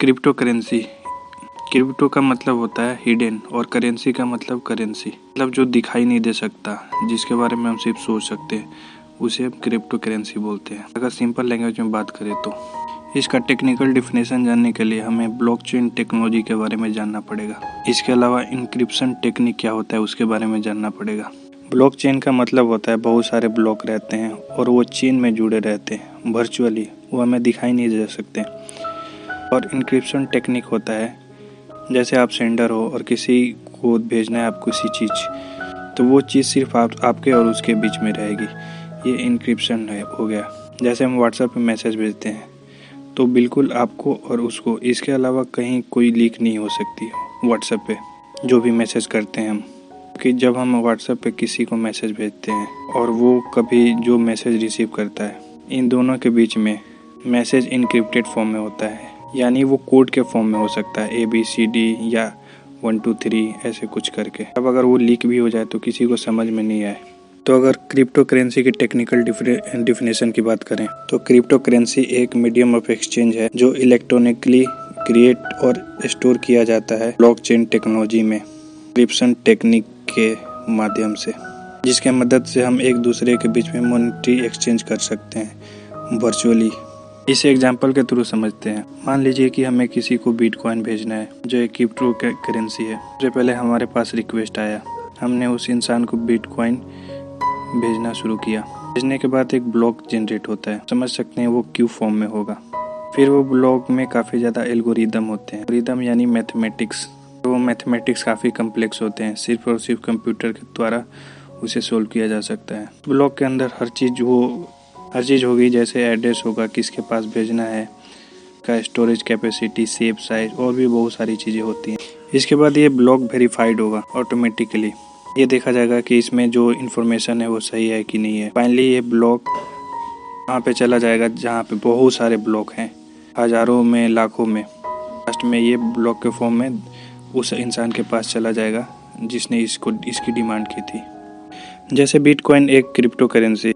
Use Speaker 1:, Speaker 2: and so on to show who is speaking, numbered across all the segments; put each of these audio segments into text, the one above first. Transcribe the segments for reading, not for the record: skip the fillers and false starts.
Speaker 1: Crypto currency. Crypto का मतलब होता है हिडन और करेंसी का मतलब करेंसी, मतलब जो दिखाई नहीं दे सकता, जिसके बारे में हम सिर्फ सोच सकते हैं, उसे हम क्रिप्टो करेंसी बोलते हैं। अगर सिंपल लैंग्वेज में बात करें तो इसका टेक्निकल डिफिनेशन जानने के लिए हमें ब्लॉकचेन टेक्नोलॉजी के बारे में जानना पड़ेगा। इसके अलावा इंक्रिप्शन टेक्निक क्या होता है उसके बारे में जानना पड़ेगा। ब्लॉकचेन का मतलब होता है बहुत सारे ब्लॉक रहते हैं और वो चेन में जुड़े रहते हैं वर्चुअली, वो हमें दिखाई नहीं दे सकते। और इंक्रिप्शन टेक्निक होता है जैसे आप सेंडर हो और किसी को भेजना है आप किसी चीज़, तो वो चीज़ सिर्फ आपके और उसके बीच में रहेगी, ये इंक्रिप्शन हो गया। जैसे हम व्हाट्सएप पे मैसेज भेजते हैं तो बिल्कुल आपको और उसको, इसके अलावा कहीं कोई लीक नहीं हो सकती व्हाट्सएप पे जो भी मैसेज करते हैं हम। कि जब हम व्हाट्सएप पे किसी को मैसेज भेजते हैं और वो कभी जो मैसेज रिसीव करता है, इन दोनों के बीच में मैसेज इनक्रिप्टेड फॉर्म में होता है, यानी वो कोड के फॉर्म में हो सकता है ABCD या 1 2 3 ऐसे कुछ करके। अब अगर वो लीक भी हो जाए तो किसी को समझ में नहीं आए। तो अगर क्रिप्टो करेंसी की टेक्निकल डिफिनेशन की बात करें तो क्रिप्टो करेंसी एक मीडियम ऑफ एक्सचेंज है जो इलेक्ट्रॉनिकली क्रिएट और स्टोर किया जाता है ब्लॉकचेन टेक्नोलॉजी में इंक्रिप्शन टेक्निक के माध्यम से, जिसके मदद से हम एक दूसरे के बीच में मॉनेटरी एक्सचेंज कर सकते हैं वर्चुअली। इस एग्जाम्पल के थ्रू समझते हैं। मान लीजिए कि हमें किसी को बिटकॉइन भेजना है जो एक क्रिप्टो करेंसी है। सबसे पहले हमारे पास रिक्वेस्ट आया, हमने उस इंसान को बिटकॉइन भेजना शुरू किया। भेजने के बाद एक ब्लॉक जनरेट होता है, समझ सकते हैं वो क्यू फॉर्म में होगा। फिर वो ब्लॉक में काफ़ी ज़्यादा एल्गोरिदम होते हैं। एल्गोरिदम यानी मैथमेटिक्स। वो मैथमेटिक्स काफ़ी कम्प्लेक्स होते हैं, सिर्फ और सिर्फ कंप्यूटर के द्वारा उसे सोल्व किया जा सकता है। ब्लॉक के अंदर हर चीज़ होगी, जैसे एड्रेस होगा, किसके पास भेजना है, का स्टोरेज कैपेसिटी, शेप, साइज और भी बहुत सारी चीज़ें होती हैं। इसके बाद ये ब्लॉक वेरीफाइड होगा ऑटोमेटिकली। ये देखा जाएगा कि इसमें जो इन्फॉर्मेशन है वो सही है कि नहीं है। फाइनली ये ब्लॉक वहाँ पे चला जाएगा जहाँ पे बहुत सारे ब्लॉक हैं, हज़ारों में, लाखों में। लास्ट में ये ब्लॉक के फॉर्म में उस इंसान के पास चला जाएगा जिसने इसकी डिमांड की थी। जैसे बिटकॉइन एक क्रिप्टो करेंसी,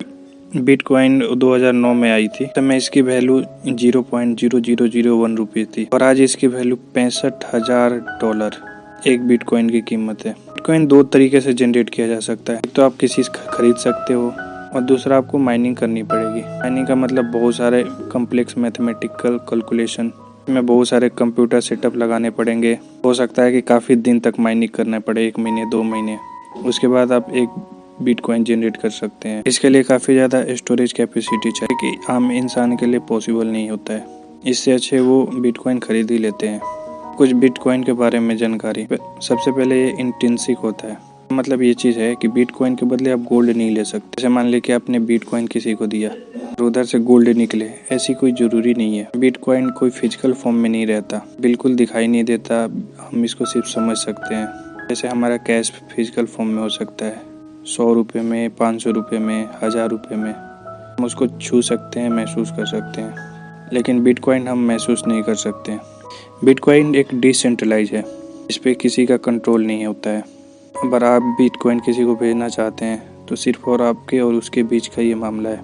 Speaker 1: बिटकॉइन 2009 में आई थी, तब में इसकी वैल्यू $0.0001 रुपये थी और आज इसकी वैल्यू $65,000 एक बिटकॉइन की कीमत है। बिटकॉइन दो तरीके से जनरेट किया जा सकता है, एक तो आप किसी से खरीद सकते हो और दूसरा आपको माइनिंग करनी पड़ेगी। माइनिंग का मतलब बहुत सारे कम्प्लेक्स मैथमेटिकल कैलकुलेशन में बहुत सारे कंप्यूटर सेटअप लगाने पड़ेंगे। हो सकता है कि काफ़ी दिन तक माइनिंग करना पड़े, 1 महीने 2 महीने, उसके बाद आप एक बिटकॉइन जनरेट कर सकते हैं। इसके लिए काफ़ी ज़्यादा स्टोरेज कैपेसिटी चाहिए कि आम इंसान के लिए पॉसिबल नहीं होता है। इससे अच्छे वो बिटकॉइन खरीद ही लेते हैं। कुछ बिटकॉइन के बारे में जानकारी। सबसे पहले ये इंट्रिंसिक होता है, मतलब ये चीज़ है कि बिटकॉइन के बदले आप गोल्ड नहीं ले सकते। जैसे मान लीजिए कि आपने बिटकॉइन किसी को दिया और उधर से गोल्ड निकले, ऐसी कोई ज़रूरी नहीं है। बिटकॉइन कोई फिजिकल फॉर्म में नहीं रहता, बिल्कुल दिखाई नहीं देता, हम इसको सिर्फ समझ सकते हैं। जैसे हमारा कैश फिजिकल फॉर्म में हो सकता है, 100 रुपये में, 500 रुपये में, 1000 रुपये में, हम उसको छू सकते हैं, महसूस कर सकते हैं। लेकिन बिटकॉइन हम महसूस नहीं कर सकते। बिटकॉइन एक डिसेंट्रलाइज है, इस पर किसी का कंट्रोल नहीं होता है। अगर आप बिटकॉइन किसी को भेजना चाहते हैं तो सिर्फ और आपके और उसके बीच का ये मामला है,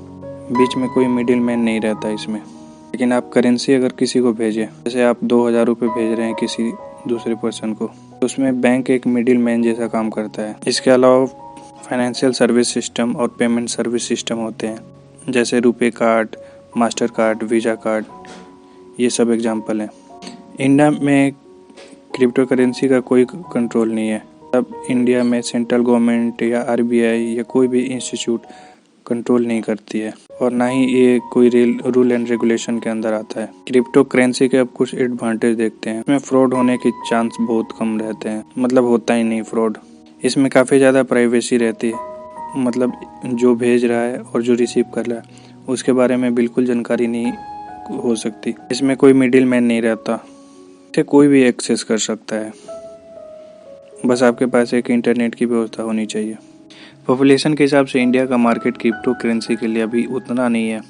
Speaker 1: बीच में कोई मिडिल मैन नहीं रहता इसमें। लेकिन आप करेंसी अगर किसी को भेजें, जैसे आप 2000 रुपये भेज रहे हैं किसी दूसरे पर्सन को, तो उसमें बैंक एक मिडिल मैन जैसा काम करता है। इसके अलावा फाइनेंशियल सर्विस सिस्टम और पेमेंट सर्विस सिस्टम होते हैं, जैसे RuPay card, master card, visa card, ये सब एग्जांपल हैं। इंडिया में क्रिप्टो करेंसी का कोई कंट्रोल नहीं है। अब इंडिया में सेंट्रल गवर्नमेंट या RBI या कोई भी इंस्टीट्यूट कंट्रोल नहीं करती है और ना ही ये कोई रूल एंड रेगुलेशन के अंदर आता है। क्रिप्टो करेंसी के अब कुछ एडवांटेज देखते हैं। इसमें फ्रॉड होने के चांस बहुत कम रहते हैं, मतलब होता ही नहीं फ्रॉड। इसमें काफ़ी ज़्यादा प्राइवेसी रहती है, मतलब जो भेज रहा है और जो रिसीव कर रहा है उसके बारे में बिल्कुल जानकारी नहीं हो सकती। इसमें कोई मिडिल मैन नहीं रहता, इसे कोई भी एक्सेस कर सकता है, बस आपके पास एक इंटरनेट की व्यवस्था होनी चाहिए। पॉपुलेशन के हिसाब से इंडिया का मार्केट क्रिप्टो करेंसी के लिए अभी उतना नहीं है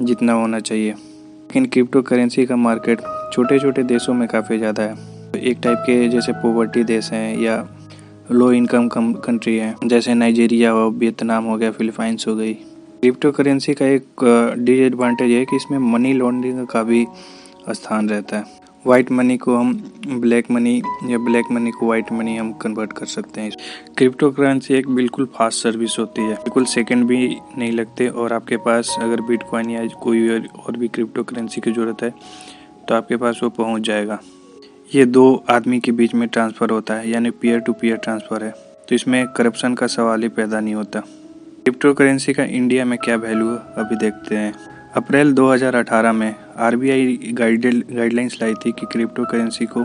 Speaker 1: जितना होना चाहिए, लेकिन क्रिप्टो करेंसी का मार्केट छोटे छोटे देशों में काफ़ी ज़्यादा है। एक टाइप के जैसे पॉवर्टी देश हैं या लो इनकम कंट्री है, जैसे नाइजीरिया हो, वियतनाम हो गया, फिलीपाइंस हो गई। क्रिप्टो करेंसी का एक डिसएडवांटेज है कि इसमें मनी लॉन्ड्रिंग का भी स्थान रहता है। वाइट मनी को हम ब्लैक मनी या ब्लैक मनी को वाइट मनी हम कन्वर्ट कर सकते हैं। क्रिप्टो करेंसी एक बिल्कुल फास्ट सर्विस होती है, बिल्कुल सेकंड भी नहीं लगते, और आपके पास अगर बिटकॉइन या कोई और भी क्रिप्टो करेंसी की ज़रूरत है तो आपके पास वो पहुंच जाएगा। ये दो आदमी के बीच में ट्रांसफ़र होता है, यानी पीयर टू पीयर ट्रांसफ़र है, तो इसमें करप्शन का सवाल ही पैदा नहीं होता। क्रिप्टो करेंसी का इंडिया में क्या वैल्यू है अभी देखते हैं। अप्रैल 2018 में आरबीआई गाइडलाइंस लाई थी कि क्रिप्टो करेंसी को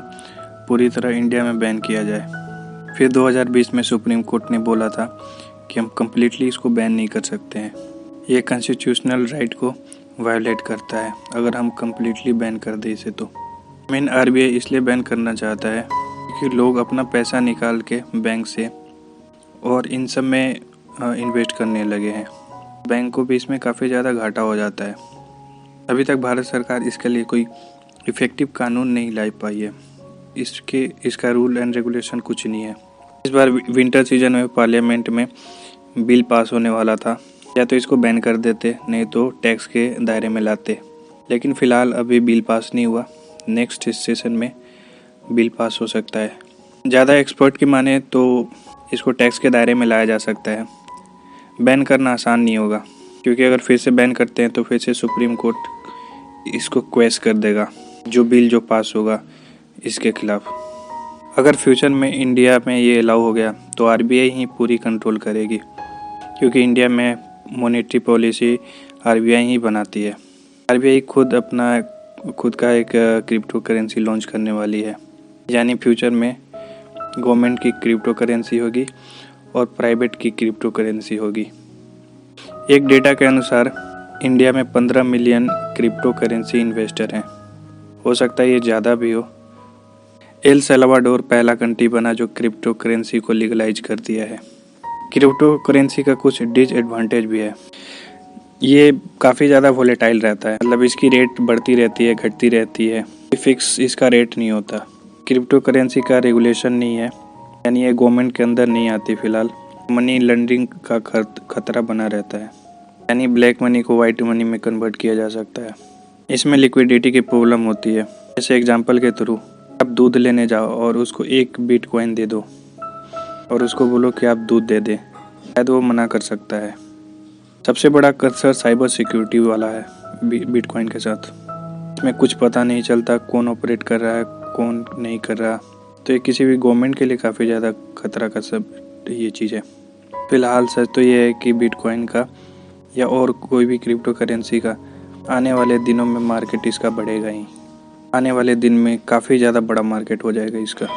Speaker 1: पूरी तरह इंडिया में बैन किया जाए। फिर 2020 में सुप्रीम कोर्ट ने बोला था कि हम कम्प्लीटली इसको बैन नहीं कर सकते हैं, ये कॉन्स्टिट्यूशनल राइट को वायोलेट करता है अगर हम कम्प्लीटली बैन कर दें इसे। तो मेन आरबीआई इसलिए बैन करना चाहता है कि लोग अपना पैसा निकाल के बैंक से और इन सब में इन्वेस्ट करने लगे हैं। बैंक को भी इसमें काफ़ी ज़्यादा घाटा हो जाता है। अभी तक भारत सरकार इसके लिए कोई इफ़ेक्टिव कानून नहीं ला पाई है। इसका रूल एंड रेगुलेशन कुछ नहीं है। इस बार विंटर सीजन में पार्लियामेंट में बिल पास होने वाला था, या तो इसको बैन कर देते नहीं तो टैक्स के दायरे में लाते, लेकिन फ़िलहाल अभी बिल पास नहीं हुआ। नेक्स्ट सेशन में बिल पास हो सकता है। ज़्यादा एक्सपर्ट की माने तो इसको टैक्स के दायरे में लाया जा सकता है। बैन करना आसान नहीं होगा, क्योंकि अगर फिर से बैन करते हैं तो फिर से सुप्रीम कोर्ट इसको क्वेश्चन कर देगा जो बिल जो पास होगा इसके खिलाफ। अगर फ्यूचर में इंडिया में ये अलाउ हो गया तो आरबीआई ही पूरी कंट्रोल करेगी, क्योंकि इंडिया में मॉनेटरी पॉलिसी आरबीआई ही बनाती है। आरबीआई खुद का एक क्रिप्टो करेंसी लॉन्च करने वाली है, यानी फ्यूचर में गवर्नमेंट की क्रिप्टो करेंसी होगी और प्राइवेट की क्रिप्टो करेंसी होगी। एक डेटा के अनुसार इंडिया में 15 मिलियन क्रिप्टो करेंसी इन्वेस्टर हैं। हो सकता है ये ज़्यादा भी हो। एल सल्वाडोर पहला कंट्री बना जो क्रिप्टो करेंसी को लीगलाइज कर दिया है। क्रिप्टो करेंसी का कुछ डिसएडवांटेज भी है। ये काफ़ी ज़्यादा वोलेटाइल रहता है, मतलब इसकी रेट बढ़ती रहती है, घटती रहती है, फिक्स इसका रेट नहीं होता। क्रिप्टो करेंसी का रेगुलेशन नहीं है, यानी ये गवर्नमेंट के अंदर नहीं आती फिलहाल। मनी लॉन्ड्रिंग का खतरा बना रहता है, यानी ब्लैक मनी को वाइट मनी में कन्वर्ट किया जा सकता है। इसमें लिक्विडिटी की प्रॉब्लम होती है। जैसे एग्जांपल के थ्रू आप दूध लेने जाओ और उसको 1 बिटकॉइन दे दो और उसको बोलो कि आप दूध दे दें, शायद वो मना कर सकता है। सबसे बड़ा कंसर्न साइबर सिक्योरिटी वाला है बिटकॉइन के साथ। इसमें कुछ पता नहीं चलता कौन ऑपरेट कर रहा है कौन नहीं कर रहा, तो ये किसी भी गवर्नमेंट के लिए काफ़ी ज़्यादा खतरा का सब ये चीज़ है। फिलहाल सच तो ये है कि बिटकॉइन का या और कोई भी क्रिप्टो करेंसी का आने वाले दिनों में मार्केट इसका बढ़ेगा ही। आने वाले दिन में काफ़ी ज़्यादा बड़ा मार्केट हो जाएगा इसका।